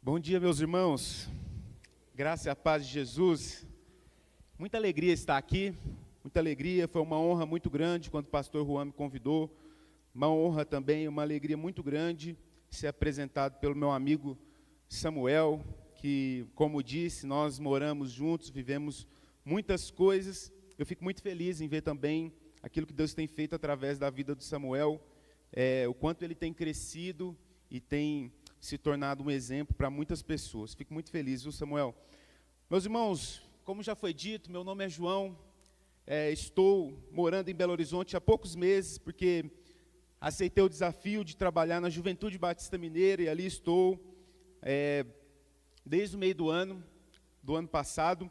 Bom dia, meus irmãos. Graça e a paz de Jesus. Muita alegria estar aqui, muita alegria. Foi uma honra muito grande quando o pastor Juan me convidou. Uma honra também, uma alegria muito grande ser apresentado pelo meu amigo Samuel, que, como disse, nós moramos juntos, vivemos muitas coisas. Eu fico muito feliz em ver também aquilo que Deus tem feito através da vida do Samuel, o quanto ele tem crescido e tem se tornado um exemplo para muitas pessoas. Fico muito feliz, viu, Samuel? Meus irmãos, como já foi dito, meu nome é João, estou morando em Belo Horizonte há poucos meses, porque aceitei o desafio de trabalhar na Juventude Batista Mineira, e ali estou desde o meio do ano passado.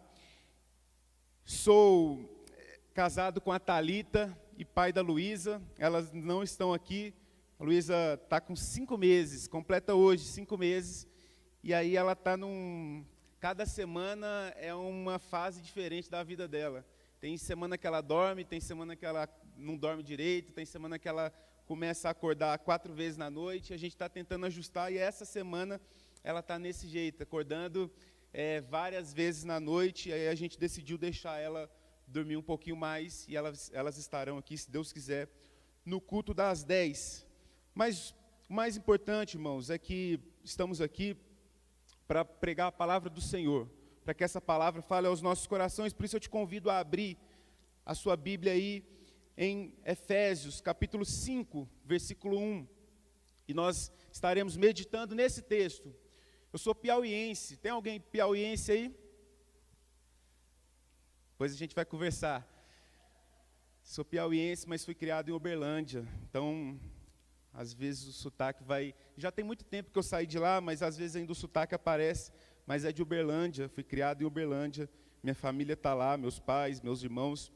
Sou casado com a Thalita e pai da Luísa, elas não estão aqui. A Luísa está com 5 meses, completa hoje 5 meses, e aí ela está cada semana é uma fase diferente da vida dela. Tem semana que ela dorme, tem semana que ela não dorme direito, tem semana que ela começa a acordar 4 vezes na noite, a gente está tentando ajustar, e essa semana ela está nesse jeito, acordando várias vezes na noite, e aí a gente decidiu deixar ela dormir um pouquinho mais, e elas estarão aqui, se Deus quiser, no culto das 10. Mas o mais importante, irmãos, é que estamos aqui para pregar a palavra do Senhor, para que essa palavra fale aos nossos corações. Por isso eu te convido a abrir a sua Bíblia aí em Efésios, capítulo 5, versículo 1. E nós estaremos meditando nesse texto. Eu sou piauiense. Tem alguém piauiense aí? Depois a gente vai conversar. Sou piauiense, mas fui criado em Uberlândia. Então, às vezes o sotaque vai... Já tem muito tempo que eu saí de lá, mas às vezes ainda o sotaque aparece. Mas é de Uberlândia, fui criado em Uberlândia. Minha família está lá, meus pais, meus irmãos.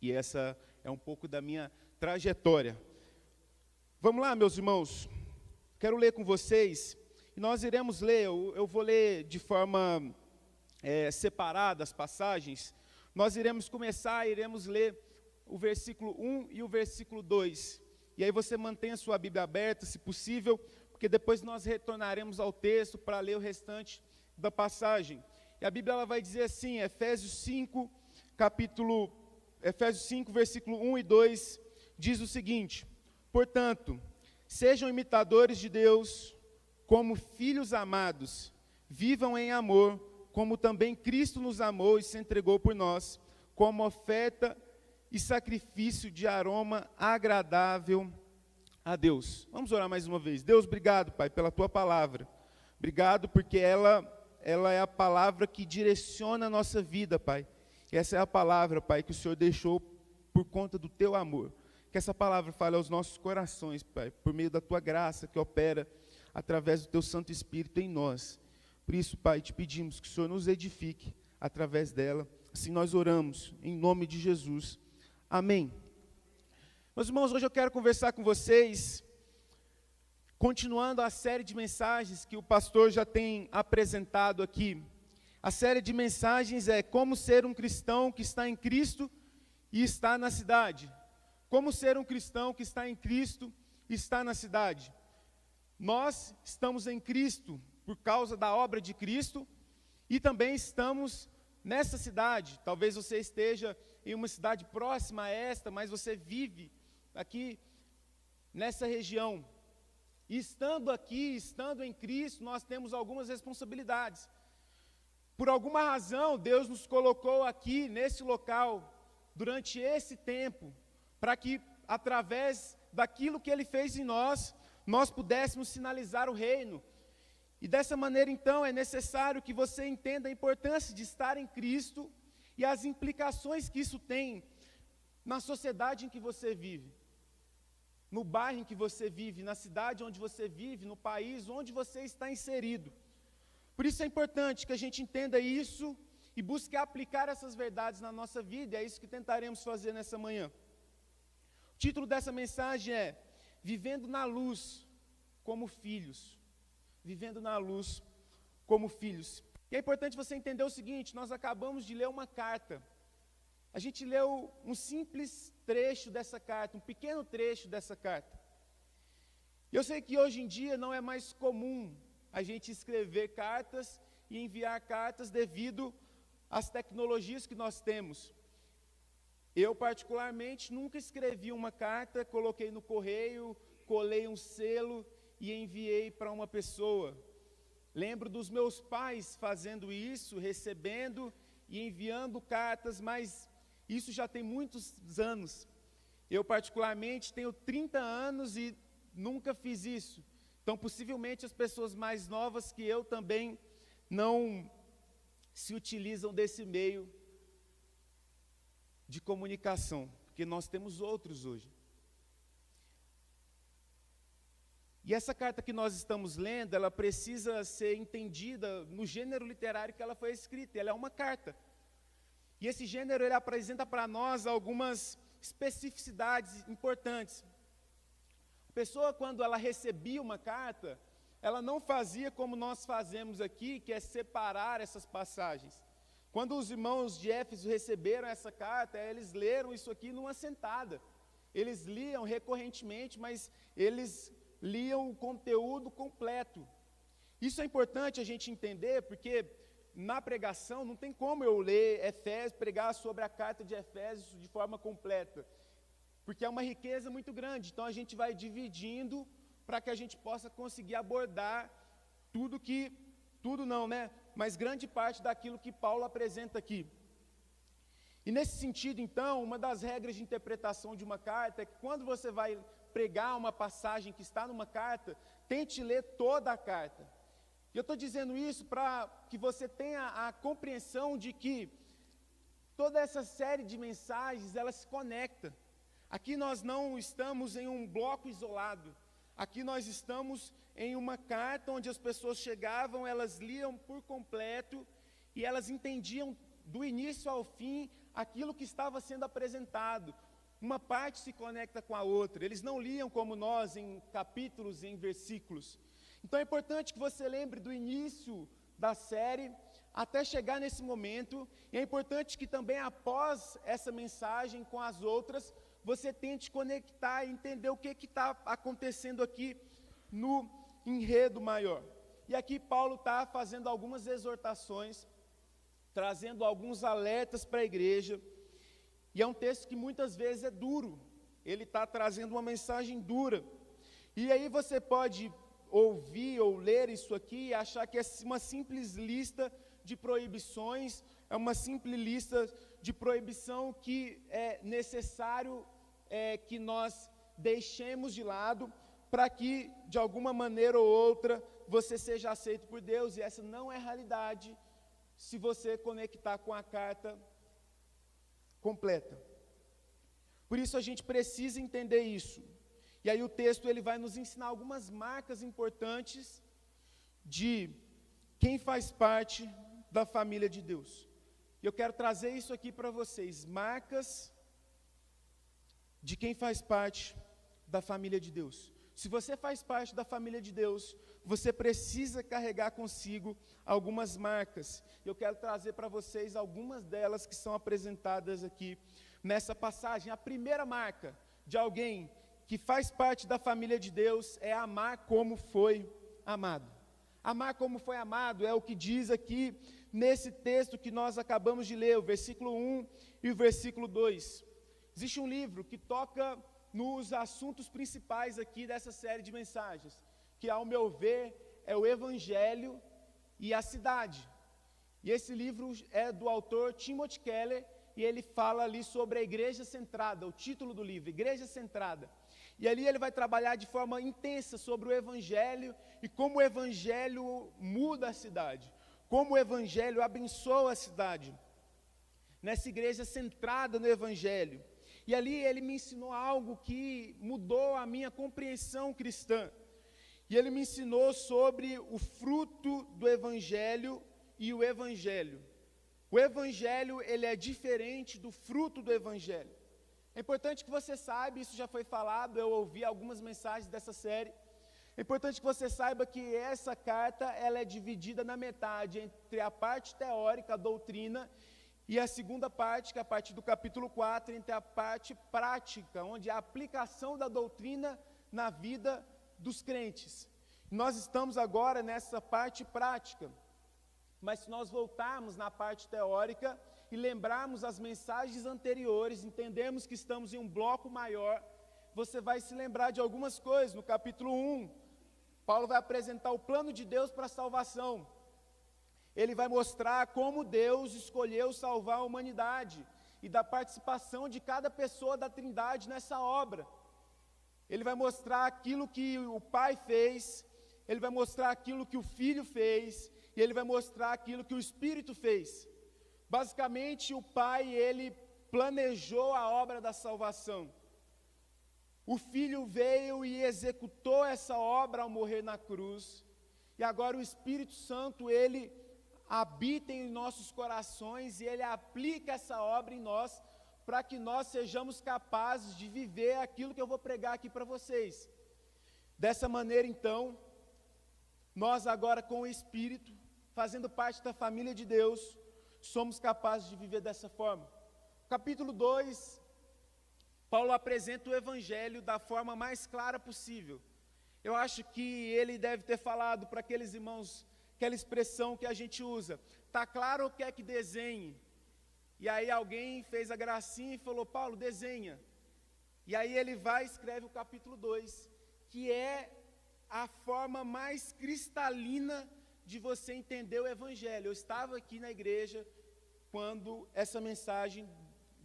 E essa é um pouco da minha trajetória. Vamos lá, meus irmãos. Quero ler com vocês. E nós iremos ler, eu vou ler de forma separada as passagens. Nós iremos ler o versículo 1 e o versículo 2. E aí você mantém a sua Bíblia aberta, se possível, porque depois nós retornaremos ao texto para ler o restante da passagem. E a Bíblia ela vai dizer assim, Efésios 5, versículo 1 e 2, diz o seguinte: portanto, sejam imitadores de Deus como filhos amados, vivam em amor, como também Cristo nos amou e se entregou por nós, como oferta e sacrifício de aroma agradável a Deus. Vamos orar mais uma vez. Deus, obrigado, Pai, pela Tua palavra. Obrigado porque ela é a palavra que direciona a nossa vida, Pai. E essa é a palavra, Pai, que o Senhor deixou por conta do Teu amor. Que essa palavra fale aos nossos corações, Pai, por meio da Tua graça que opera através do Teu Santo Espírito em nós. Por isso, Pai, te pedimos que o Senhor nos edifique através dela. Assim nós oramos, em nome de Jesus. Amém. Meus irmãos, hoje eu quero conversar com vocês, continuando a série de mensagens que o pastor já tem apresentado aqui. A série de mensagens é Como Ser um Cristão que está em Cristo e está na cidade. Como ser um cristão que está em Cristo e está na cidade. Nós estamos em Cristo por causa da obra de Cristo e também estamos nessa cidade. Talvez você esteja em uma cidade próxima a esta, mas você vive aqui nessa região. E estando aqui, estando em Cristo, nós temos algumas responsabilidades. Por alguma razão, Deus nos colocou aqui, nesse local, durante esse tempo, para que, através daquilo que Ele fez em nós pudéssemos sinalizar o reino. E dessa maneira, então, é necessário que você entenda a importância de estar em Cristo e as implicações que isso tem na sociedade em que você vive, no bairro em que você vive, na cidade onde você vive, no país onde você está inserido. Por isso é importante que a gente entenda isso e busque aplicar essas verdades na nossa vida, e é isso que tentaremos fazer nessa manhã. O título dessa mensagem é Vivendo na Luz como Filhos. Vivendo na Luz como Filhos. E é importante você entender o seguinte, nós acabamos de ler uma carta. A gente leu um simples trecho dessa carta, um pequeno trecho dessa carta. E eu sei que hoje em dia não é mais comum a gente escrever cartas e enviar cartas devido às tecnologias que nós temos. Eu, particularmente, nunca escrevi uma carta, coloquei no correio, colei um selo e enviei para uma pessoa. Lembro dos meus pais fazendo isso, recebendo e enviando cartas, mas isso já tem muitos anos. Eu, particularmente, tenho 30 anos e nunca fiz isso. Então, possivelmente, as pessoas mais novas que eu também não se utilizam desse meio de comunicação, porque nós temos outros hoje. E essa carta que nós estamos lendo, ela precisa ser entendida no gênero literário que ela foi escrita, ela é uma carta. E esse gênero, ele apresenta para nós algumas especificidades importantes. A pessoa, quando ela recebia uma carta, ela não fazia como nós fazemos aqui, que é separar essas passagens. Quando os irmãos de Éfeso receberam essa carta, eles leram isso aqui numa sentada. Eles liam recorrentemente, mas eles liam o conteúdo completo. Isso é importante a gente entender, porque na pregação não tem como eu ler Efésios, pregar sobre a carta de Efésios de forma completa, porque é uma riqueza muito grande. Então a gente vai dividindo para que a gente possa conseguir abordar tudo não, né? Mas grande parte daquilo que Paulo apresenta aqui. E nesse sentido, então, uma das regras de interpretação de uma carta é que quando você vai pregar uma passagem que está numa carta, tente ler toda a carta. E eu estou dizendo isso para que você tenha a compreensão de que toda essa série de mensagens, ela se conecta. Aqui nós não estamos em um bloco isolado. Aqui nós estamos em uma carta onde as pessoas chegavam, elas liam por completo e elas entendiam do início ao fim aquilo que estava sendo apresentado. Uma parte se conecta com a outra. Eles não liam como nós em capítulos, em versículos. Então é importante que você lembre do início da série até chegar nesse momento. E é importante que também após essa mensagem com as outras, você tente conectar e entender o que está acontecendo aqui no enredo maior. E aqui Paulo está fazendo algumas exortações, trazendo alguns alertas para a igreja, e é um texto que muitas vezes é duro, ele está trazendo uma mensagem dura. E aí você pode ouvir ou ler isso aqui e achar que é uma simples lista de proibições, é uma simples lista de proibição que é necessário que nós deixemos de lado para que, de alguma maneira ou outra, você seja aceito por Deus, e essa não é a realidade se você conectar com a carta completa. Por isso a gente precisa entender isso. E aí o texto ele vai nos ensinar algumas marcas importantes de quem faz parte da família de Deus. E eu quero trazer isso aqui para vocês, marcas de quem faz parte da família de Deus. Se você faz parte da família de Deus, você precisa carregar consigo algumas marcas. Eu quero trazer para vocês algumas delas que são apresentadas aqui nessa passagem. A primeira marca de alguém que faz parte da família de Deus é amar como foi amado. Amar como foi amado é o que diz aqui nesse texto que nós acabamos de ler, o versículo 1 e o versículo 2. Existe um livro que toca nos assuntos principais aqui dessa série de mensagens, que, ao meu ver, é o Evangelho e a Cidade. E esse livro é do autor Timothy Keller, e ele fala ali sobre a igreja centrada, o título do livro, Igreja Centrada. E ali ele vai trabalhar de forma intensa sobre o Evangelho e como o Evangelho muda a cidade, como o Evangelho abençoa a cidade, nessa igreja centrada no Evangelho. E ali ele me ensinou algo que mudou a minha compreensão cristã. E ele me ensinou sobre o fruto do Evangelho e o Evangelho. O Evangelho, ele é diferente do fruto do Evangelho. É importante que você saiba, isso já foi falado, eu ouvi algumas mensagens dessa série. É importante que você saiba que essa carta, ela é dividida na metade, entre a parte teórica, a doutrina, e a segunda parte, que é a partir do capítulo 4, entre a parte prática, onde é a aplicação da doutrina na vida dos crentes. Nós estamos agora nessa parte prática, mas se nós voltarmos na parte teórica e lembrarmos as mensagens anteriores, entendemos que estamos em um bloco maior, você vai se lembrar de algumas coisas. No capítulo 1, Paulo vai apresentar o plano de Deus para a salvação. Ele vai mostrar como Deus escolheu salvar a humanidade e da participação de cada pessoa da Trindade nessa obra. Ele vai mostrar aquilo que o Pai fez, ele vai mostrar aquilo que o Filho fez, e ele vai mostrar aquilo que o Espírito fez. Basicamente, o Pai, ele planejou a obra da salvação. O Filho veio e executou essa obra ao morrer na cruz. E agora o Espírito Santo, ele habita em nossos corações e ele aplica essa obra em nós, para que nós sejamos capazes de viver aquilo que eu vou pregar aqui para vocês. Dessa maneira, então, nós agora com o Espírito, fazendo parte da família de Deus, somos capazes de viver dessa forma. Capítulo 2, Paulo apresenta o Evangelho da forma mais clara possível. Eu acho que ele deve ter falado para aqueles irmãos, aquela expressão que a gente usa, está claro ou quer que desenhe? E aí alguém fez a gracinha e falou, Paulo, desenha. E aí ele vai e escreve o capítulo 2, que é a forma mais cristalina de você entender o Evangelho. Eu estava aqui na igreja quando essa mensagem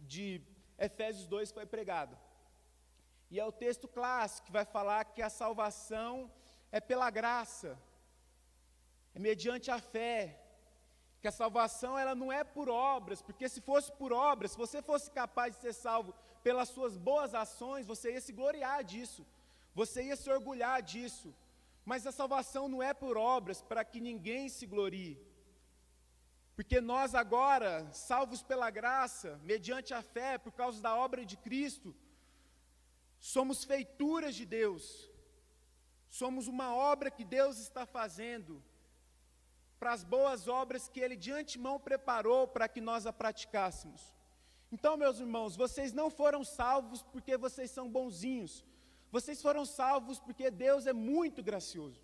de Efésios 2 foi pregada. E é o texto clássico que vai falar que a salvação é pela graça, é mediante a fé, que a salvação ela não é por obras, porque se fosse por obras, se você fosse capaz de ser salvo pelas suas boas ações, você ia se gloriar disso, você ia se orgulhar disso, mas a salvação não é por obras, para que ninguém se glorie, porque nós agora, salvos pela graça, mediante a fé, por causa da obra de Cristo, somos feituras de Deus, somos uma obra que Deus está fazendo, para as boas obras que Ele de antemão preparou para que nós a praticássemos. Então, meus irmãos, vocês não foram salvos porque vocês são bonzinhos, vocês foram salvos porque Deus é muito gracioso,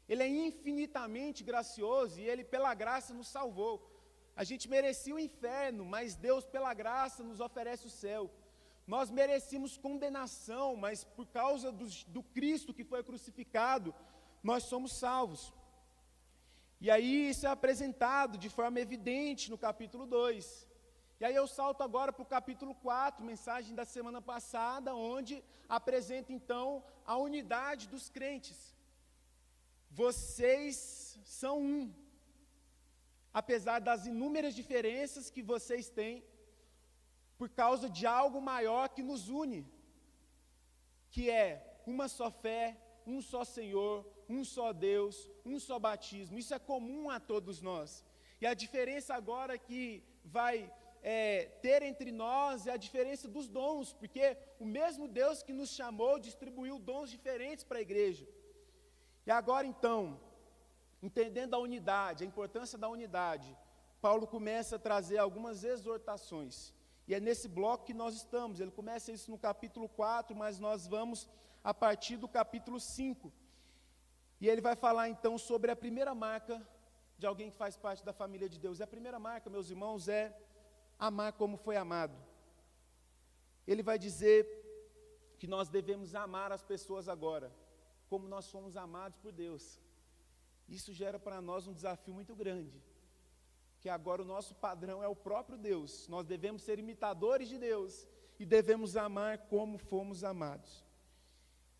Ele é infinitamente gracioso e Ele pela graça nos salvou. A gente merecia o inferno, mas Deus pela graça nos oferece o céu. Nós merecíamos condenação, mas por causa do Cristo que foi crucificado, nós somos salvos. E aí isso é apresentado de forma evidente no capítulo 2. E aí eu salto agora para o capítulo 4, mensagem da semana passada, onde apresenta então a unidade dos crentes. Vocês são um. Apesar das inúmeras diferenças que vocês têm, por causa de algo maior que nos une, que é uma só fé, um só Senhor, um só Deus, um só batismo. Isso é comum a todos nós. E a diferença agora que vai ter entre nós é a diferença dos dons, porque o mesmo Deus que nos chamou distribuiu dons diferentes para a igreja. E agora então, entendendo a unidade, a importância da unidade, Paulo começa a trazer algumas exortações. E é nesse bloco que nós estamos. Ele começa isso no capítulo 4, mas nós vamos a partir do capítulo 5. E ele vai falar então sobre a primeira marca de alguém que faz parte da família de Deus. E a primeira marca, meus irmãos, é amar como foi amado. Ele vai dizer que nós devemos amar as pessoas agora, como nós fomos amados por Deus. Isso gera para nós um desafio muito grande, que agora o nosso padrão é o próprio Deus. Nós devemos ser imitadores de Deus e devemos amar como fomos amados.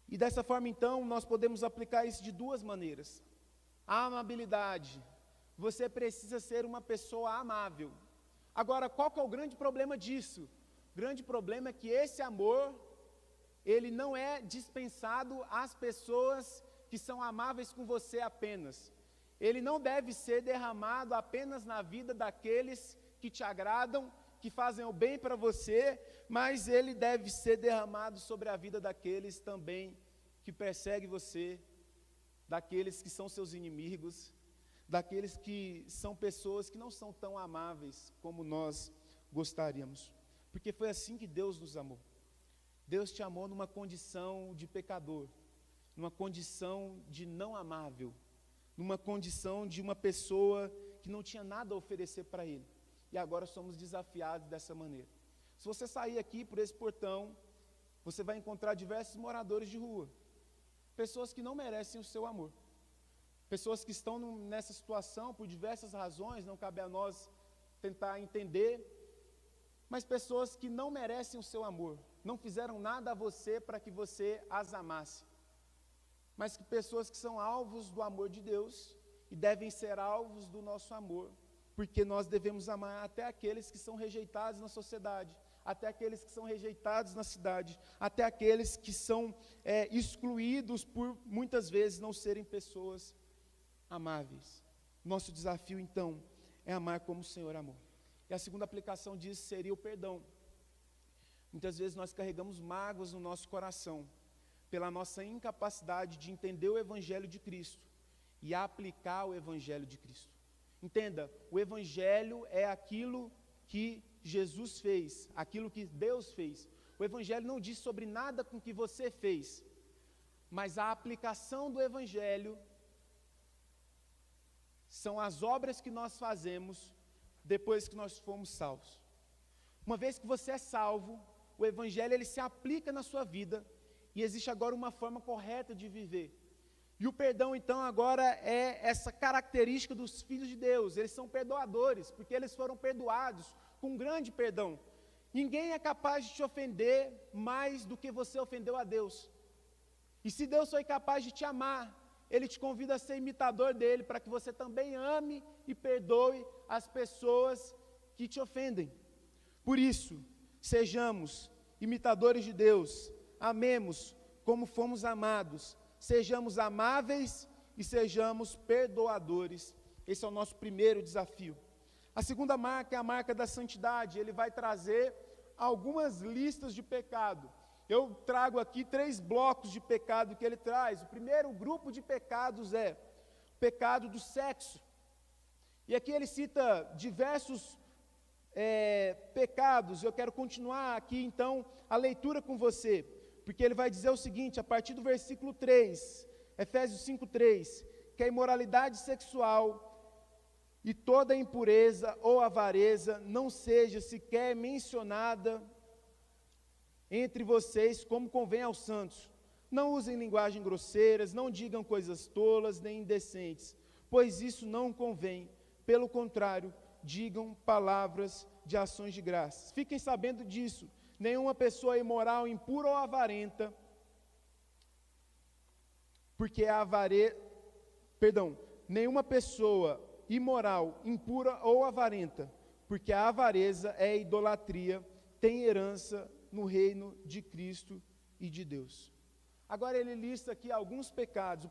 E dessa forma, então, nós podemos aplicar isso de duas maneiras. A amabilidade. Você precisa ser uma pessoa amável. Agora, qual que é o grande problema disso? O grande problema é que esse amor, ele não é dispensado às pessoas que são amáveis com você apenas. Ele não deve ser derramado apenas na vida daqueles que te agradam, que fazem o bem para você, mas ele deve ser derramado sobre a vida daqueles também que perseguem você, daqueles que são seus inimigos, daqueles que são pessoas que não são tão amáveis como nós gostaríamos. Porque foi assim que Deus nos amou. Deus te amou numa condição de pecador. numa condição de não amável, numa condição de uma pessoa que não tinha nada a oferecer para ele. E agora somos desafiados dessa maneira. Se você sair aqui por esse portão, você vai encontrar diversos moradores de rua, pessoas que não merecem o seu amor, pessoas que estão nessa situação por diversas razões, não cabe a nós tentar entender, mas pessoas que não merecem o seu amor, não fizeram nada a você para que você as amasse, mas que pessoas que são alvos do amor de Deus e devem ser alvos do nosso amor, porque nós devemos amar até aqueles que são rejeitados na sociedade, até aqueles que são rejeitados na cidade, até aqueles que são excluídos por muitas vezes não serem pessoas amáveis. Nosso desafio então é amar como o Senhor amou. E a segunda aplicação disso seria o perdão. Muitas vezes nós carregamos mágoas no nosso coração, pela nossa incapacidade de entender o Evangelho de Cristo e aplicar o Evangelho de Cristo. Entenda, o Evangelho é aquilo que Jesus fez, aquilo que Deus fez. O Evangelho não diz sobre nada com que você fez, mas a aplicação do Evangelho são as obras que nós fazemos depois que nós fomos salvos. Uma vez que você é salvo, o Evangelho ele se aplica na sua vida e existe agora uma forma correta de viver. E o perdão, então, agora é essa característica dos filhos de Deus. Eles são perdoadores, porque eles foram perdoados com grande perdão. Ninguém é capaz de te ofender mais do que você ofendeu a Deus. E se Deus foi capaz de te amar, Ele te convida a ser imitador dEle, para que você também ame e perdoe as pessoas que te ofendem. Por isso, sejamos imitadores de Deus, amemos como fomos amados, sejamos amáveis e sejamos perdoadores. Esse é o nosso primeiro desafio. A segunda marca é a marca da santidade. Ele vai trazer algumas listas de pecado. Eu trago aqui 3 blocos de pecado que ele traz. O primeiro grupo de pecados é o pecado do sexo. E aqui ele cita diversos pecados. Eu quero continuar aqui então a leitura com você, porque ele vai dizer o seguinte, a partir do versículo 3, Efésios 5:3, que a imoralidade sexual e toda impureza ou avareza não seja sequer mencionada entre vocês como convém aos santos. Não usem linguagem grosseiras, não digam coisas tolas nem indecentes, pois isso não convém. Pelo contrário, digam palavras de ações de graças. Fiquem sabendo disso. Nenhuma pessoa imoral, impura ou avarenta, porque a nenhuma pessoa imoral, impura ou avarenta, porque a avareza é idolatria, tem herança no reino de Cristo e de Deus. Agora ele lista aqui alguns pecados. O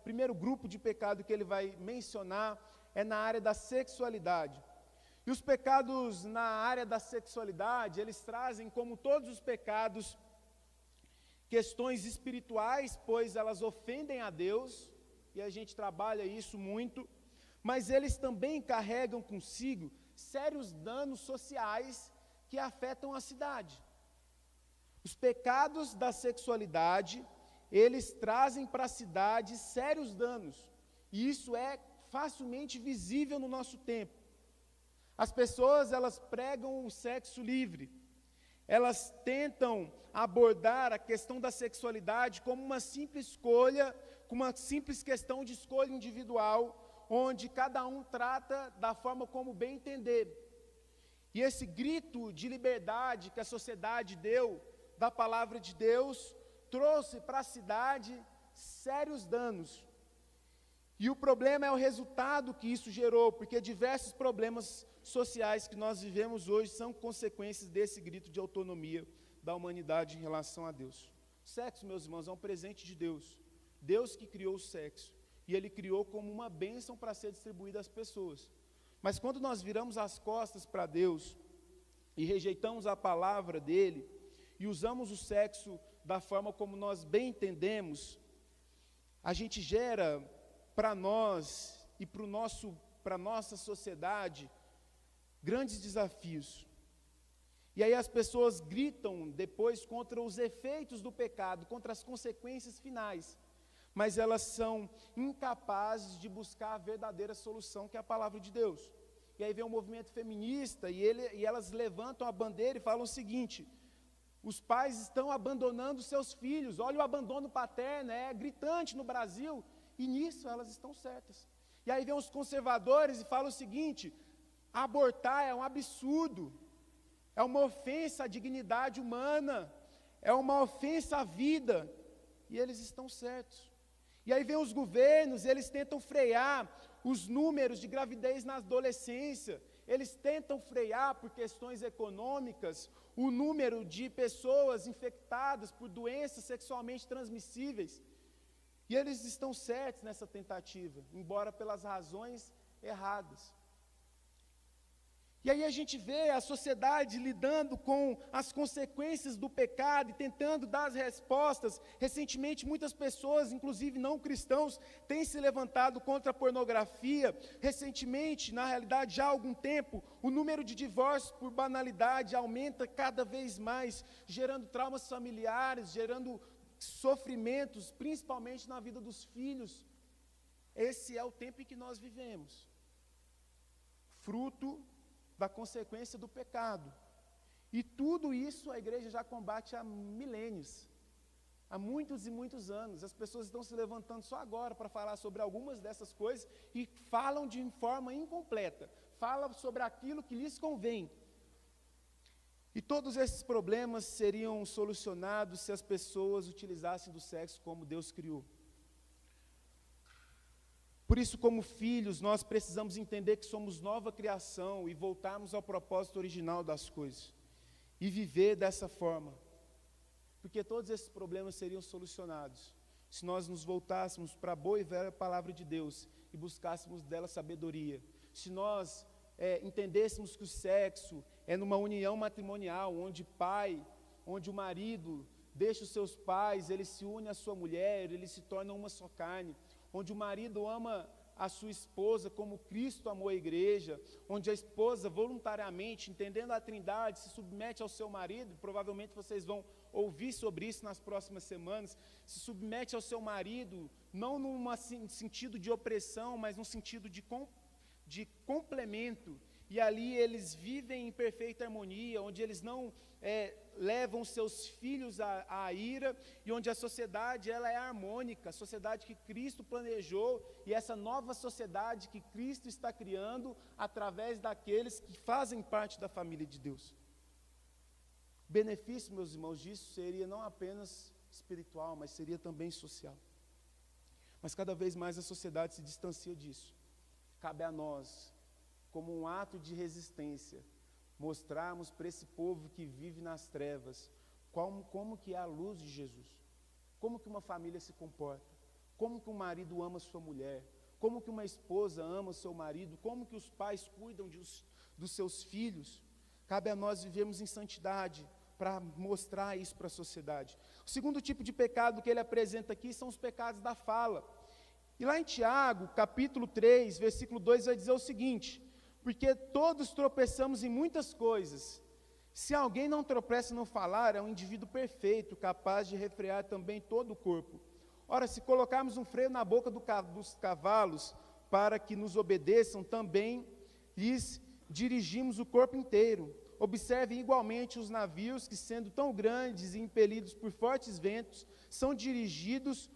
primeiro grupo de pecado que ele vai mencionar é na área da sexualidade. E os pecados na área da sexualidade, eles trazem, como todos os pecados, questões espirituais, pois elas ofendem a Deus, e a gente trabalha isso muito, mas eles também carregam consigo sérios danos sociais que afetam a cidade. Os pecados da sexualidade, eles trazem para a cidade sérios danos, e isso é facilmente visível no nosso tempo. As pessoas, elas pregam o sexo livre, elas tentam abordar a questão da sexualidade como uma simples escolha, como uma simples questão de escolha individual, onde cada um trata da forma como bem entender. E esse grito de liberdade que a sociedade deu da palavra de Deus, trouxe para a cidade sérios danos. E o problema é o resultado que isso gerou, porque diversos problemas sociais que nós vivemos hoje são consequências desse grito de autonomia da humanidade em relação a Deus. Sexo, meus irmãos, é um presente de Deus. Deus que criou o sexo, e Ele criou como uma bênção para ser distribuída às pessoas. Mas quando nós viramos as costas para Deus e rejeitamos a palavra dEle, e usamos o sexo da forma como nós bem entendemos, a gente gera para nós e para a nossa sociedade grandes desafios. E aí as pessoas gritam depois contra os efeitos do pecado, contra as consequências finais, mas elas são incapazes de buscar a verdadeira solução, que é a palavra de Deus. E aí vem o movimento feminista, e elas levantam a bandeira e falam o seguinte: os pais estão abandonando seus filhos, olha o abandono paterno, é gritante no Brasil, e nisso elas estão certas. E aí vem os conservadores e falam o seguinte: abortar é um absurdo, é uma ofensa à dignidade humana, é uma ofensa à vida, e eles estão certos. E aí vem os governos, eles tentam frear os números de gravidez na adolescência, eles tentam frear por questões econômicas o número de pessoas infectadas por doenças sexualmente transmissíveis. E eles estão certos nessa tentativa, embora pelas razões erradas. E aí a gente vê a sociedade lidando com as consequências do pecado e tentando dar as respostas. Recentemente, muitas pessoas, inclusive não cristãos, têm se levantado contra a pornografia. Recentemente, na realidade, já há algum tempo, o número de divórcios por banalidade aumenta cada vez mais, gerando traumas familiares, gerando sofrimentos, principalmente na vida dos filhos. Esse é o tempo em que nós vivemos, fruto da consequência do pecado. E tudo isso a igreja já combate há milênios, há muitos e muitos anos. As pessoas estão se levantando só agora para falar sobre algumas dessas coisas e falam de forma incompleta, falam sobre aquilo que lhes convém. E todos esses problemas seriam solucionados se as pessoas utilizassem do sexo como Deus criou. Por isso, como filhos, nós precisamos entender que somos nova criação e voltarmos ao propósito original das coisas. E viver dessa forma. Porque todos esses problemas seriam solucionados se nós nos voltássemos para a boa e velha palavra de Deus e buscássemos dela sabedoria. Se nós entendêssemos que o sexo é numa união matrimonial, onde o marido deixa os seus pais, ele se une à sua mulher, eles se tornam uma só carne, onde o marido ama a sua esposa como Cristo amou a igreja, onde a esposa voluntariamente, entendendo a Trindade, se submete ao seu marido. Provavelmente vocês vão ouvir sobre isso nas próximas semanas. Se submete ao seu marido, não num sentido de opressão, mas num sentido de complemento. E ali eles vivem em perfeita harmonia, onde eles não levam seus filhos à ira, e onde a sociedade ela é harmônica, a sociedade que Cristo planejou, e essa nova sociedade que Cristo está criando através daqueles que fazem parte da família de Deus. O benefício, meus irmãos, disso seria não apenas espiritual, mas seria também social. Mas cada vez mais a sociedade se distancia disso. Cabe a nós, como um ato de resistência, mostrarmos para esse povo que vive nas trevas como que é a luz de Jesus, como que uma família se comporta, como que um marido ama sua mulher, como que uma esposa ama seu marido, como que os pais cuidam dos seus filhos. Cabe a nós vivermos em santidade para mostrar isso para a sociedade. O segundo tipo de pecado que ele apresenta aqui são os pecados da fala. E lá em Tiago, capítulo 3, versículo 2, vai dizer o seguinte: porque todos tropeçamos em muitas coisas. Se alguém não tropeça no falar, é um indivíduo perfeito, capaz de refrear também todo o corpo. Ora, se colocarmos um freio na boca dos cavalos para que nos obedeçam, também lhes dirigimos o corpo inteiro. Observe igualmente os navios que, sendo tão grandes e impelidos por fortes ventos, são dirigidos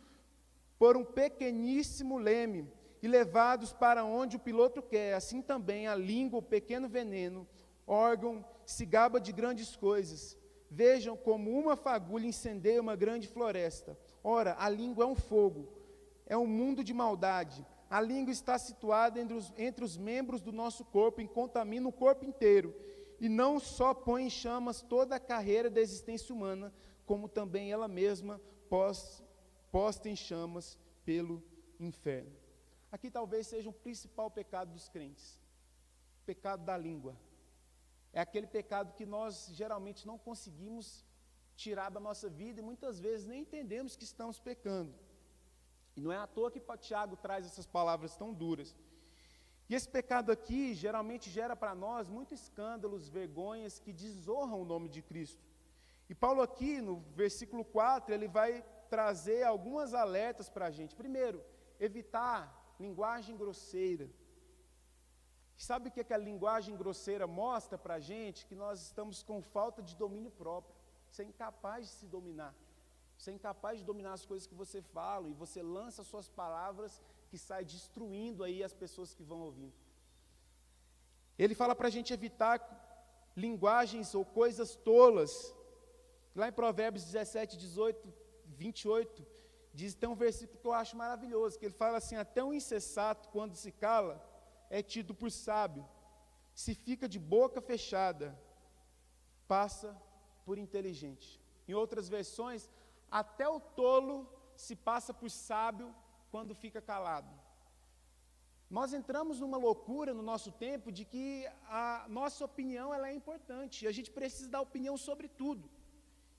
por um pequeníssimo leme e levados para onde o piloto quer. Assim também a língua, o pequeno veneno, órgão, se gaba de grandes coisas. Vejam como uma fagulha incendeia uma grande floresta. Ora, a língua é um fogo, é um mundo de maldade. A língua está situada entre os membros do nosso corpo e contamina o corpo inteiro. E não só põe em chamas toda a carreira da existência humana, como também ela mesma posta em chamas pelo inferno. Aqui talvez seja o principal pecado dos crentes, o pecado da língua. É aquele pecado que nós geralmente não conseguimos tirar da nossa vida e muitas vezes nem entendemos que estamos pecando. E não é à toa que Tiago traz essas palavras tão duras. E esse pecado aqui geralmente gera para nós muitos escândalos, vergonhas que desonram o nome de Cristo. E Paulo aqui, no versículo 4, ele vai trazer algumas alertas para a gente. Primeiro, evitar linguagem grosseira. Sabe o que a linguagem grosseira mostra para a gente? Que nós estamos com falta de domínio próprio. Você é incapaz de se dominar. Você é incapaz de dominar as coisas que você fala, e você lança suas palavras que saem destruindo aí as pessoas que vão ouvindo. Ele fala para a gente evitar linguagens ou coisas tolas. Lá em Provérbios 17, 18, 28, tem um versículo que eu acho maravilhoso, que ele fala assim: até um insensato, quando se cala, é tido por sábio. Se fica de boca fechada, passa por inteligente. Em outras versões, até o tolo se passa por sábio quando fica calado. Nós entramos numa loucura no nosso tempo de que a nossa opinião ela é importante, e a gente precisa dar opinião sobre tudo.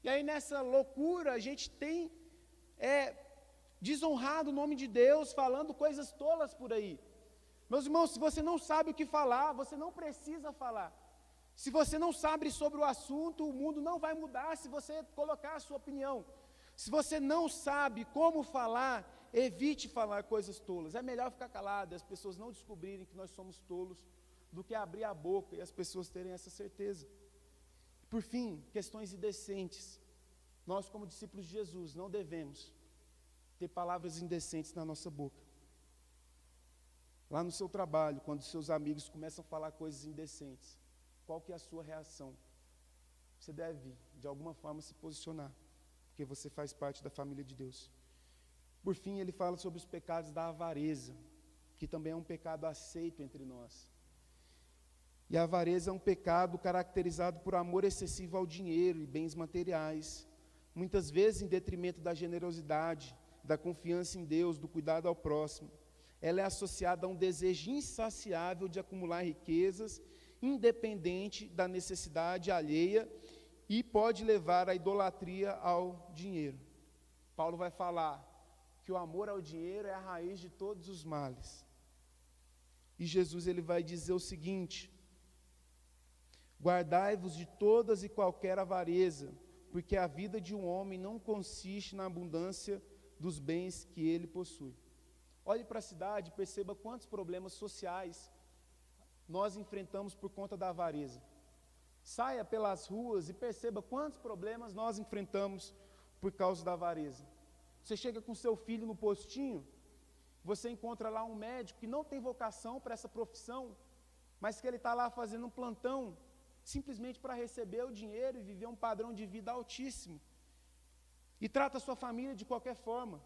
E aí nessa loucura a gente tem desonrado o nome de Deus, falando coisas tolas por aí. Meus irmãos, se você não sabe o que falar, você não precisa falar. Se você não sabe sobre o assunto, o mundo não vai mudar se você colocar a sua opinião. Se você não sabe como falar, evite falar coisas tolas. É melhor ficar calado e as pessoas não descobrirem que nós somos tolos, do que abrir a boca e as pessoas terem essa certeza. Por fim, questões indecentes. Nós, como discípulos de Jesus, não devemos ter palavras indecentes na nossa boca. Lá no seu trabalho, quando seus amigos começam a falar coisas indecentes, qual que é a sua reação? Você deve, de alguma forma, se posicionar, porque você faz parte da família de Deus. Por fim, ele fala sobre os pecados da avareza, que também é um pecado aceito entre nós. E a avareza é um pecado caracterizado por amor excessivo ao dinheiro e bens materiais, muitas vezes em detrimento da generosidade, da confiança em Deus, do cuidado ao próximo. Ela é associada a um desejo insaciável de acumular riquezas, independente da necessidade alheia, e pode levar à idolatria ao dinheiro. Paulo vai falar que o amor ao dinheiro é a raiz de todos os males. E Jesus ele vai dizer o seguinte: guardai-vos de todas e qualquer avareza, porque a vida de um homem não consiste na abundância dos bens que ele possui. Olhe para a cidade e perceba quantos problemas sociais nós enfrentamos por conta da avareza. Saia pelas ruas e perceba quantos problemas nós enfrentamos por causa da avareza. Você chega com seu filho no postinho, você encontra lá um médico que não tem vocação para essa profissão, mas que ele está lá fazendo um plantão, simplesmente para receber o dinheiro e viver um padrão de vida altíssimo. E trata a sua família de qualquer forma.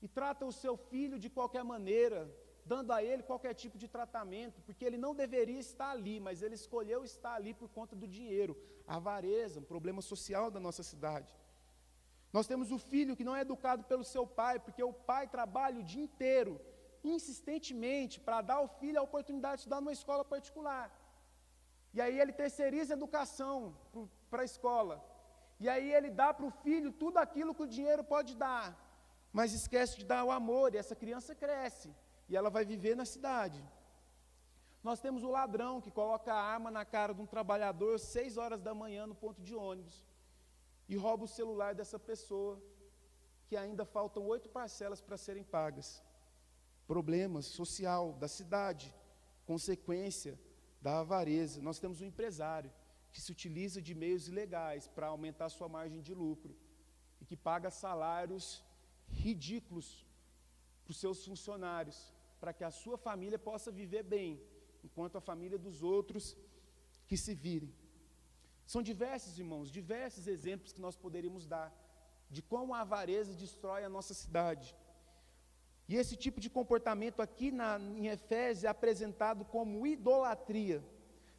E trata o seu filho de qualquer maneira, dando a ele qualquer tipo de tratamento, porque ele não deveria estar ali, mas ele escolheu estar ali por conta do dinheiro. A avareza, um problema social da nossa cidade. Nós temos o filho que não é educado pelo seu pai, porque o pai trabalha o dia inteiro, insistentemente, para dar ao filho a oportunidade de estudar numa escola particular. E aí ele terceiriza a educação para a escola. E aí ele dá para o filho tudo aquilo que o dinheiro pode dar, mas esquece de dar o amor, e essa criança cresce, e ela vai viver na cidade. Nós temos o ladrão que coloca a arma na cara de um trabalhador 6 horas da manhã no ponto de ônibus, e rouba o celular dessa pessoa, que ainda faltam 8 parcelas para serem pagas. Problemas social da cidade, consequência da avareza. Nós temos um empresário que se utiliza de meios ilegais para aumentar sua margem de lucro, e que paga salários ridículos para os seus funcionários, para que a sua família possa viver bem, enquanto a família dos outros que se virem. São diversos, irmãos, diversos exemplos que nós poderíamos dar de como a avareza destrói a nossa cidade. E esse tipo de comportamento aqui em Efésios é apresentado como idolatria.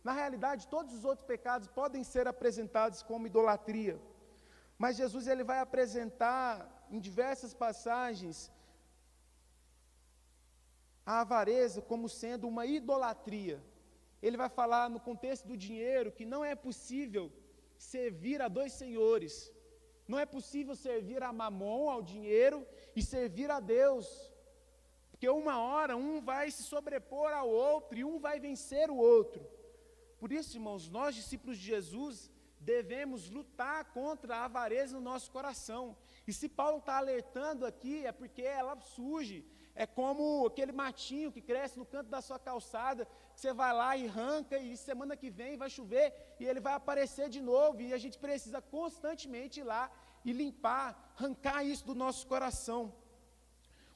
Na realidade, todos os outros pecados podem ser apresentados como idolatria, mas Jesus ele vai apresentar em diversas passagens a avareza como sendo uma idolatria. Ele vai falar no contexto do dinheiro que não é possível servir a 2 senhores. Não é possível servir a Mamon, ao dinheiro, e servir a Deus. Porque porque uma hora um vai se sobrepor ao outro e um vai vencer o outro. Por isso, irmãos, nós, discípulos de Jesus, devemos lutar contra a avareza no nosso coração. E se Paulo está alertando aqui, é porque ela surge. É como aquele matinho que cresce no canto da sua calçada, que você vai lá e arranca, e semana que vem vai chover, e ele vai aparecer de novo, e a gente precisa constantemente ir lá e limpar, arrancar isso do nosso coração.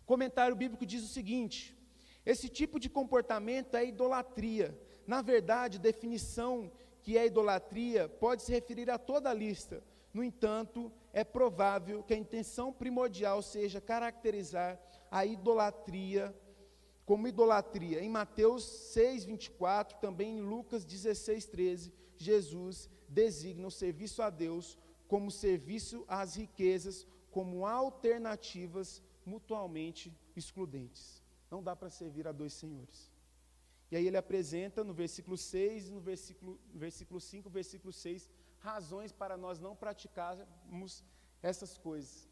O comentário bíblico diz o seguinte: esse tipo de comportamento é idolatria. Na verdade, a definição que é idolatria pode se referir a toda a lista. No entanto, é provável que a intenção primordial seja caracterizar a idolatria como idolatria. Em Mateus 6:24, também em Lucas 16:13, Jesus designa o serviço a Deus como serviço às riquezas, como alternativas mutuamente excludentes. Não dá para servir a dois senhores. E aí ele apresenta no versículo 6, no versículo 5, versículo 6, razões para nós não praticarmos essas coisas.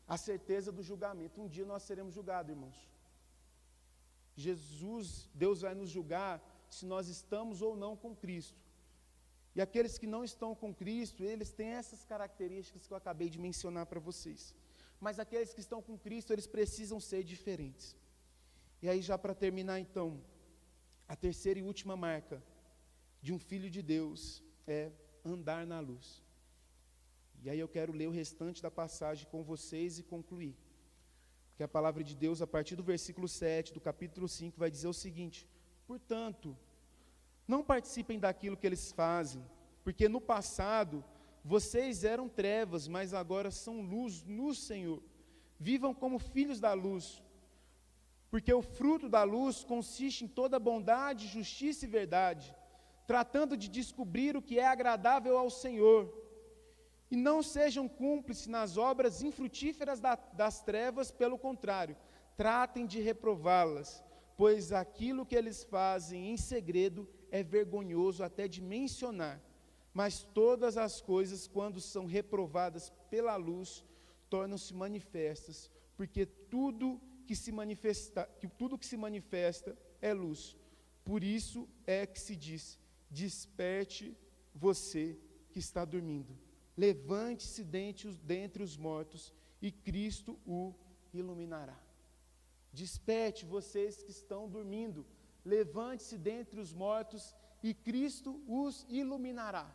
A certeza do julgamento. Um dia nós seremos julgados, irmãos. Deus vai nos julgar se nós estamos ou não com Cristo. E aqueles que não estão com Cristo, eles têm essas características que eu acabei de mencionar para vocês. Mas aqueles que estão com Cristo, eles precisam ser diferentes. E aí, já para terminar então, a terceira e última marca de um filho de Deus é andar na luz. E aí eu quero ler o restante da passagem com vocês e concluir. Porque a palavra de Deus, a partir do versículo 7, do capítulo 5, vai dizer o seguinte: portanto, não participem daquilo que eles fazem, porque no passado vocês eram trevas, mas agora são luz no Senhor. Vivam como filhos da luz, porque o fruto da luz consiste em toda bondade, justiça e verdade, tratando de descobrir o que é agradável ao Senhor. E não sejam cúmplices nas obras infrutíferas das trevas, pelo contrário, tratem de reprová-las, pois aquilo que eles fazem em segredo é vergonhoso até de mencionar. Mas todas as coisas, quando são reprovadas pela luz, tornam-se manifestas, porque tudo que se manifesta é luz. Por isso é que se diz: desperte você que está dormindo, levante-se dentre os mortos, e Cristo o iluminará. Desperte vocês que estão dormindo, levante-se dentre os mortos, e Cristo os iluminará.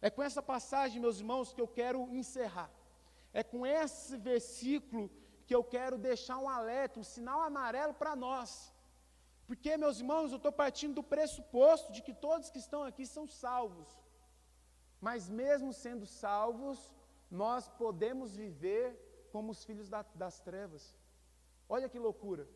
É com essa passagem, meus irmãos, que eu quero encerrar. É com esse versículo que eu quero deixar um alerta, um sinal amarelo para nós. Porque, meus irmãos, eu estou partindo do pressuposto de que todos que estão aqui são salvos. Mas mesmo sendo salvos, nós podemos viver como os filhos das trevas. Olha que loucura.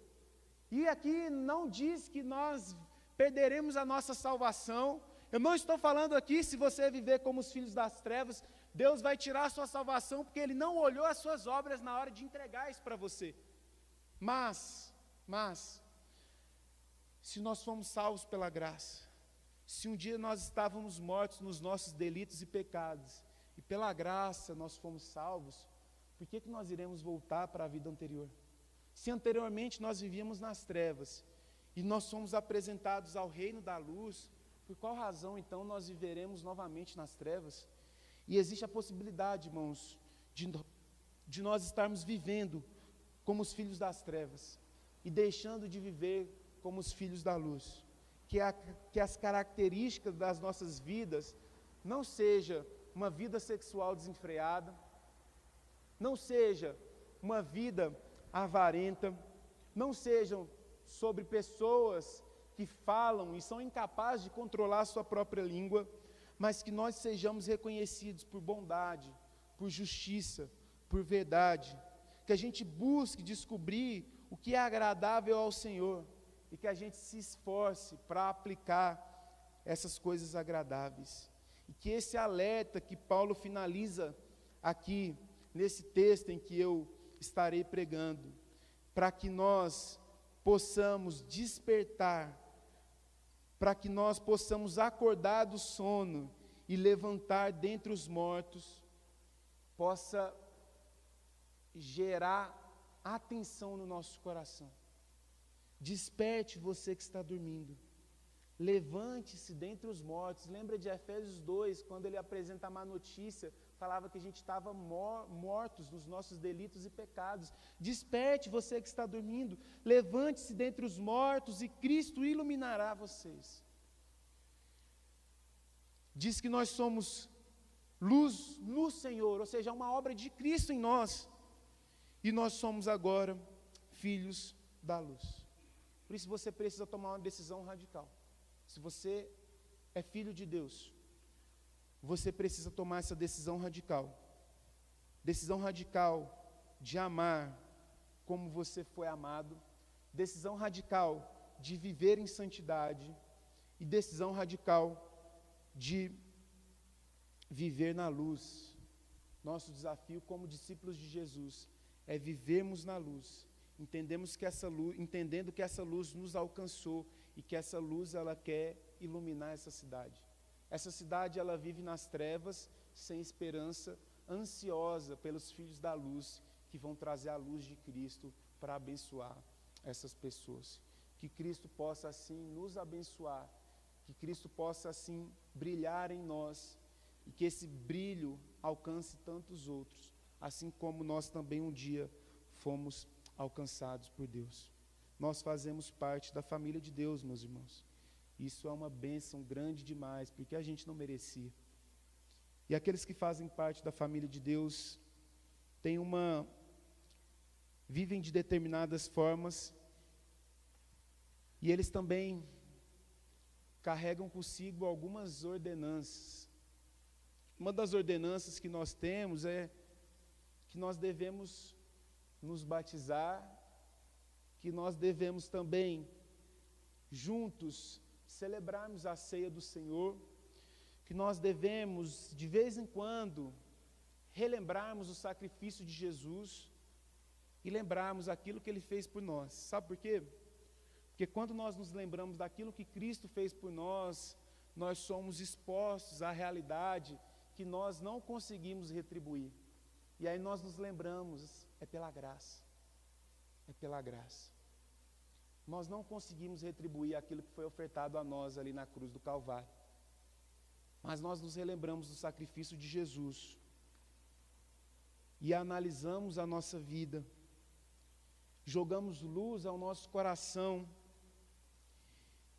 E aqui não diz que nós perderemos a nossa salvação. Eu não estou falando aqui, se você viver como os filhos das trevas, Deus vai tirar a sua salvação, porque Ele não olhou as suas obras na hora de entregar isso para você. Mas, se nós fomos salvos pela graça, se um dia nós estávamos mortos nos nossos delitos e pecados, e pela graça nós fomos salvos, por que nós iremos voltar para a vida anterior? Se anteriormente nós vivíamos nas trevas, e nós somos apresentados ao reino da luz, por qual razão então nós viveremos novamente nas trevas? E existe a possibilidade, irmãos, de nós estarmos vivendo como os filhos das trevas, e deixando de viver como os filhos da luz. Que as características das nossas vidas não seja uma vida sexual desenfreada, não seja uma vida avarenta, não sejam sobre pessoas que falam e são incapazes de controlar a sua própria língua, mas que nós sejamos reconhecidos por bondade, por justiça, por verdade, que a gente busque descobrir o que é agradável ao Senhor, e que a gente se esforce para aplicar essas coisas agradáveis. E que esse alerta que Paulo finaliza aqui, nesse texto em que eu estarei pregando, para que nós possamos despertar, para que nós possamos acordar do sono e levantar dentre os mortos, possa gerar atenção no nosso coração. Desperte você que está dormindo. Levante-se dentre os mortos. Lembra de Efésios 2, quando ele apresenta a má notícia, falava que a gente estava mortos nos nossos delitos e pecados. Desperte você que está dormindo. Levante-se dentre os mortos e Cristo iluminará vocês. Diz que nós somos luz no Senhor, ou seja, uma obra de Cristo em nós. E nós somos agora filhos da luz. Por isso você precisa tomar uma decisão radical. Se você é filho de Deus, você precisa tomar essa decisão radical. Decisão radical de amar como você foi amado. Decisão radical de viver em santidade. E decisão radical de viver na luz. Nosso desafio como discípulos de Jesus é vivermos na luz. Entendendo que essa luz nos alcançou e que essa luz ela quer iluminar essa cidade. Essa cidade ela vive nas trevas, sem esperança, ansiosa pelos filhos da luz que vão trazer a luz de Cristo para abençoar essas pessoas. Que Cristo possa assim nos abençoar, que Cristo possa assim brilhar em nós e que esse brilho alcance tantos outros, assim como nós também um dia fomos alcançados por Deus. Nós fazemos parte da família de Deus, meus irmãos. Isso é uma bênção grande demais, porque a gente não merecia. E aqueles que fazem parte da família de Deus vivem de determinadas formas, e eles também carregam consigo algumas ordenanças. Uma das ordenanças que nós temos é que nós devemos nos batizar, que nós devemos também, juntos, celebrarmos a ceia do Senhor, que nós devemos, de vez em quando, relembrarmos o sacrifício de Jesus e lembrarmos aquilo que Ele fez por nós. Sabe por quê? Porque quando nós nos lembramos daquilo que Cristo fez por nós, nós somos expostos à realidade que nós não conseguimos retribuir. E aí nós nos lembramos, é pela graça. É pela graça. Nós não conseguimos retribuir aquilo que foi ofertado a nós ali na cruz do Calvário. Mas nós nos relembramos do sacrifício de Jesus. E analisamos a nossa vida. Jogamos luz ao nosso coração.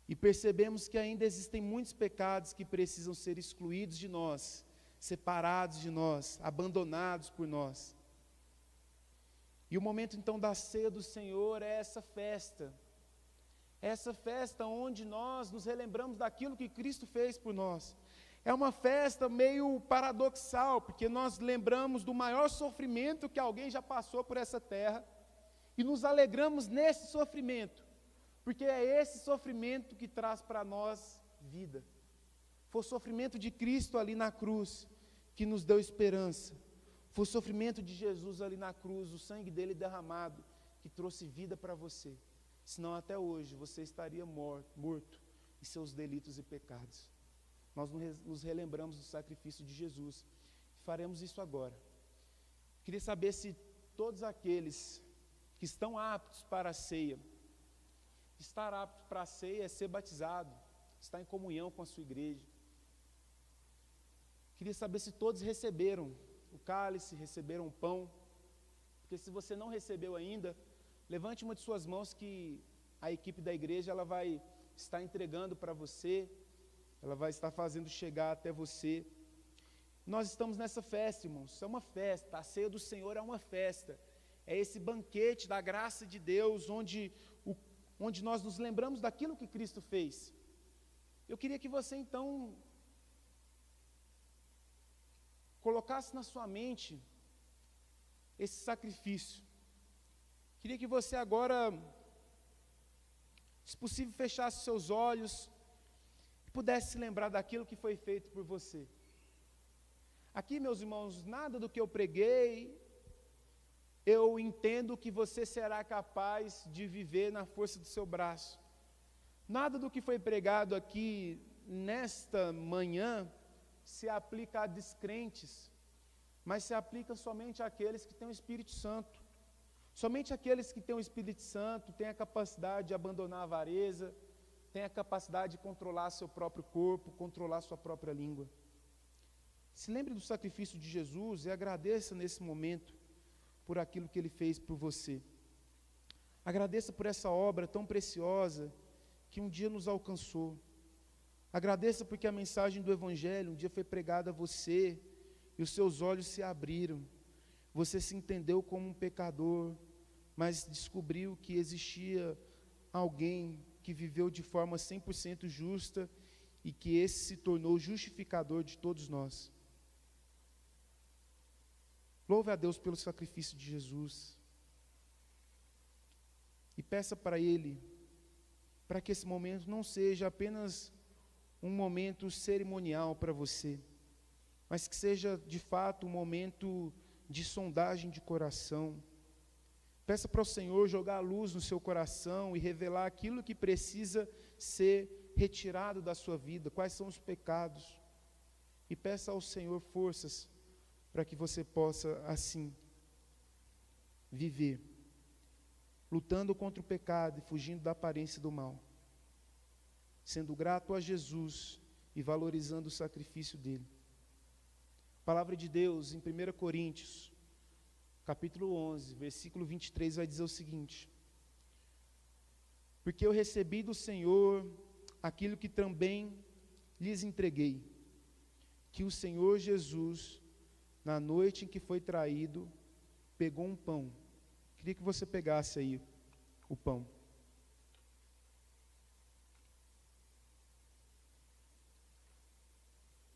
E percebemos que ainda existem muitos pecados que precisam ser excluídos de nós, separados de nós, abandonados por nós. E o momento então da ceia do Senhor é essa festa. Essa festa onde nós nos relembramos daquilo que Cristo fez por nós. É uma festa meio paradoxal, porque nós lembramos do maior sofrimento que alguém já passou por essa terra e nos alegramos nesse sofrimento, porque é esse sofrimento que traz para nós vida. Foi o sofrimento de Cristo ali na cruz que nos deu esperança. Foi o sofrimento de Jesus ali na cruz, o sangue dele derramado, que trouxe vida para você. Senão até hoje você estaria morto em seus delitos e pecados. Nós nos relembramos do sacrifício de Jesus. Faremos isso agora. Queria saber se todos aqueles que estão aptos para a ceia, estar apto para a ceia é ser batizado, estar em comunhão com a sua igreja. Queria saber se todos receberam o cálice, receberam o pão, porque se você não recebeu ainda, levante uma de suas mãos que a equipe da igreja ela vai estar entregando para você, ela vai estar fazendo chegar até você. Nós estamos nessa festa, irmãos, é uma festa, a ceia do Senhor é uma festa, é esse banquete da graça de Deus, onde nós nos lembramos daquilo que Cristo fez. Eu queria que você então colocasse na sua mente esse sacrifício. Queria que você agora, se possível, fechasse seus olhos e pudesse se lembrar daquilo que foi feito por você. Aqui, meus irmãos, nada do que eu preguei, eu entendo que você será capaz de viver na força do seu braço. Nada do que foi pregado aqui nesta manhã se aplica a descrentes, mas se aplica somente àqueles que têm o Espírito Santo. Somente aqueles que têm o Espírito Santo têm a capacidade de abandonar a avareza, têm a capacidade de controlar seu próprio corpo, controlar sua própria língua. Se lembre do sacrifício de Jesus e agradeça nesse momento por aquilo que Ele fez por você. Agradeça por essa obra tão preciosa que um dia nos alcançou. Agradeça porque a mensagem do Evangelho um dia foi pregada a você e os seus olhos se abriram. Você se entendeu como um pecador, mas descobriu que existia alguém que viveu de forma 100% justa e que esse se tornou justificador de todos nós. Louve a Deus pelo sacrifício de Jesus. E peça para Ele, para que esse momento não seja apenas um momento cerimonial para você, mas que seja de fato um momento de sondagem de coração. Peça para o Senhor jogar a luz no seu coração e revelar aquilo que precisa ser retirado da sua vida, quais são os pecados. E peça ao Senhor forças para que você possa assim viver, lutando contra o pecado e fugindo da aparência do mal, sendo grato a Jesus e valorizando o sacrifício dele. A palavra de Deus em 1 Coríntios, capítulo 11, versículo 23, vai dizer o seguinte: porque eu recebi do Senhor aquilo que também lhes entreguei, que o Senhor Jesus, na noite em que foi traído, pegou um pão. Queria que você pegasse aí o pão.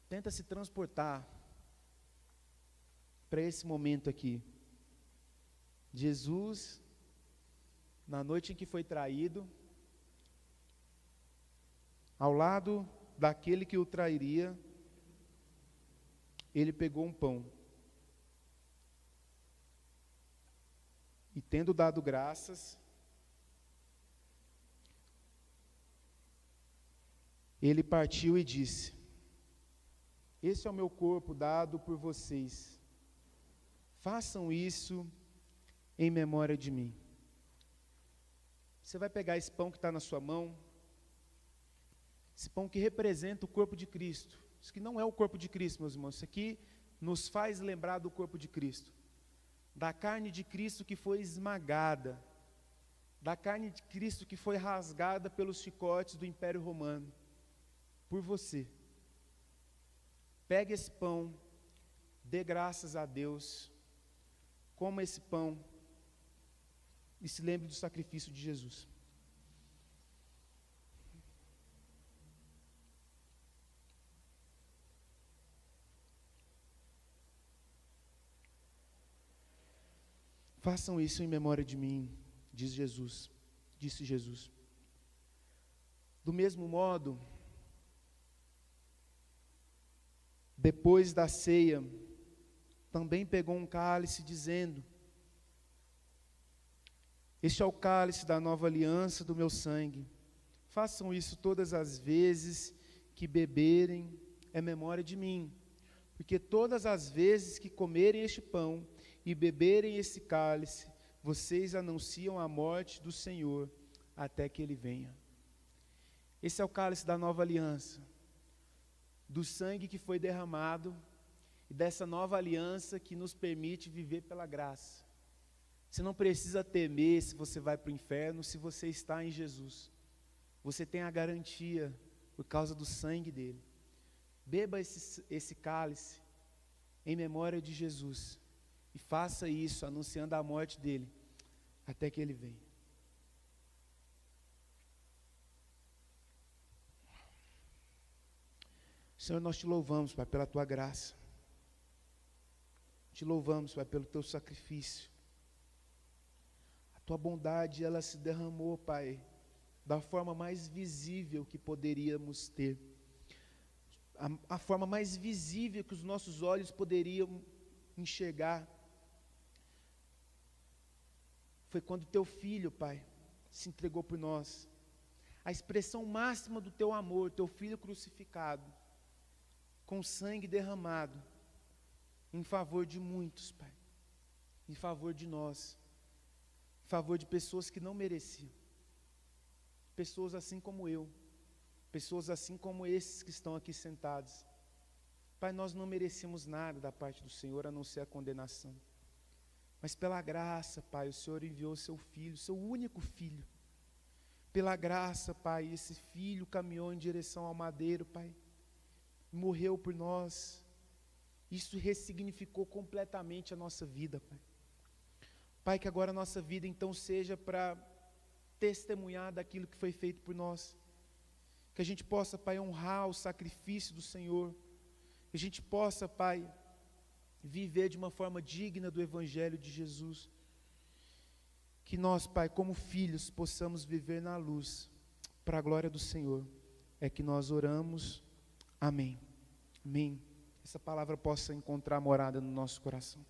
Tenta se transportar para esse momento aqui. Jesus, na noite em que foi traído, ao lado daquele que o trairia, ele pegou um pão. E tendo dado graças, ele partiu e disse: esse é o meu corpo dado por vocês. Façam isso em memória de mim. Você vai pegar esse pão que está na sua mão, esse pão que representa o corpo de Cristo. Isso aqui não é o corpo de Cristo, meus irmãos. Isso aqui nos faz lembrar do corpo de Cristo. Da carne de Cristo que foi esmagada, da carne de Cristo que foi rasgada pelos chicotes do Império Romano, por você. Pegue esse pão, dê graças a Deus, coma esse pão e se lembre do sacrifício de Jesus. Façam isso em memória de mim, diz Jesus, disse Jesus. Do mesmo modo, depois da ceia, também pegou um cálice, dizendo: este é o cálice da nova aliança do meu sangue. Façam isso todas as vezes que beberem, é memória de mim. Porque todas as vezes que comerem este pão e beberem esse cálice, vocês anunciam a morte do Senhor até que Ele venha. Esse é o cálice da nova aliança, do sangue que foi derramado e dessa nova aliança que nos permite viver pela graça. Você não precisa temer se você vai para o inferno, se você está em Jesus. Você tem a garantia por causa do sangue dele. Beba esse cálice em memória de Jesus e faça isso anunciando a morte dele até que ele venha. Senhor, nós te louvamos, Pai, pela tua graça. Te louvamos, Pai, pelo teu sacrifício. A tua bondade, ela se derramou, Pai, da forma mais visível que poderíamos ter. A forma mais visível que os nossos olhos poderiam enxergar foi quando teu filho, Pai, se entregou por nós. A expressão máxima do teu amor, teu filho crucificado, com sangue derramado, em favor de muitos, Pai, em favor de nós. favor de pessoas que não mereciam. Pessoas assim como eu, pessoas assim como esses que estão aqui sentados. Pai, nós não merecemos nada da parte do Senhor, a não ser a condenação. Mas pela graça, Pai, o Senhor enviou o seu filho, seu único filho. Pela graça, Pai, esse filho caminhou em direção ao madeiro, Pai, morreu por nós. Isso ressignificou completamente a nossa vida, Pai. Pai, que agora a nossa vida então seja para testemunhar daquilo que foi feito por nós. Que a gente possa, Pai, honrar o sacrifício do Senhor. Que a gente possa, Pai, viver de uma forma digna do Evangelho de Jesus. Que nós, Pai, como filhos, possamos viver na luz, para a glória do Senhor. É que nós oramos. Amém. Amém. Essa palavra possa encontrar morada no nosso coração.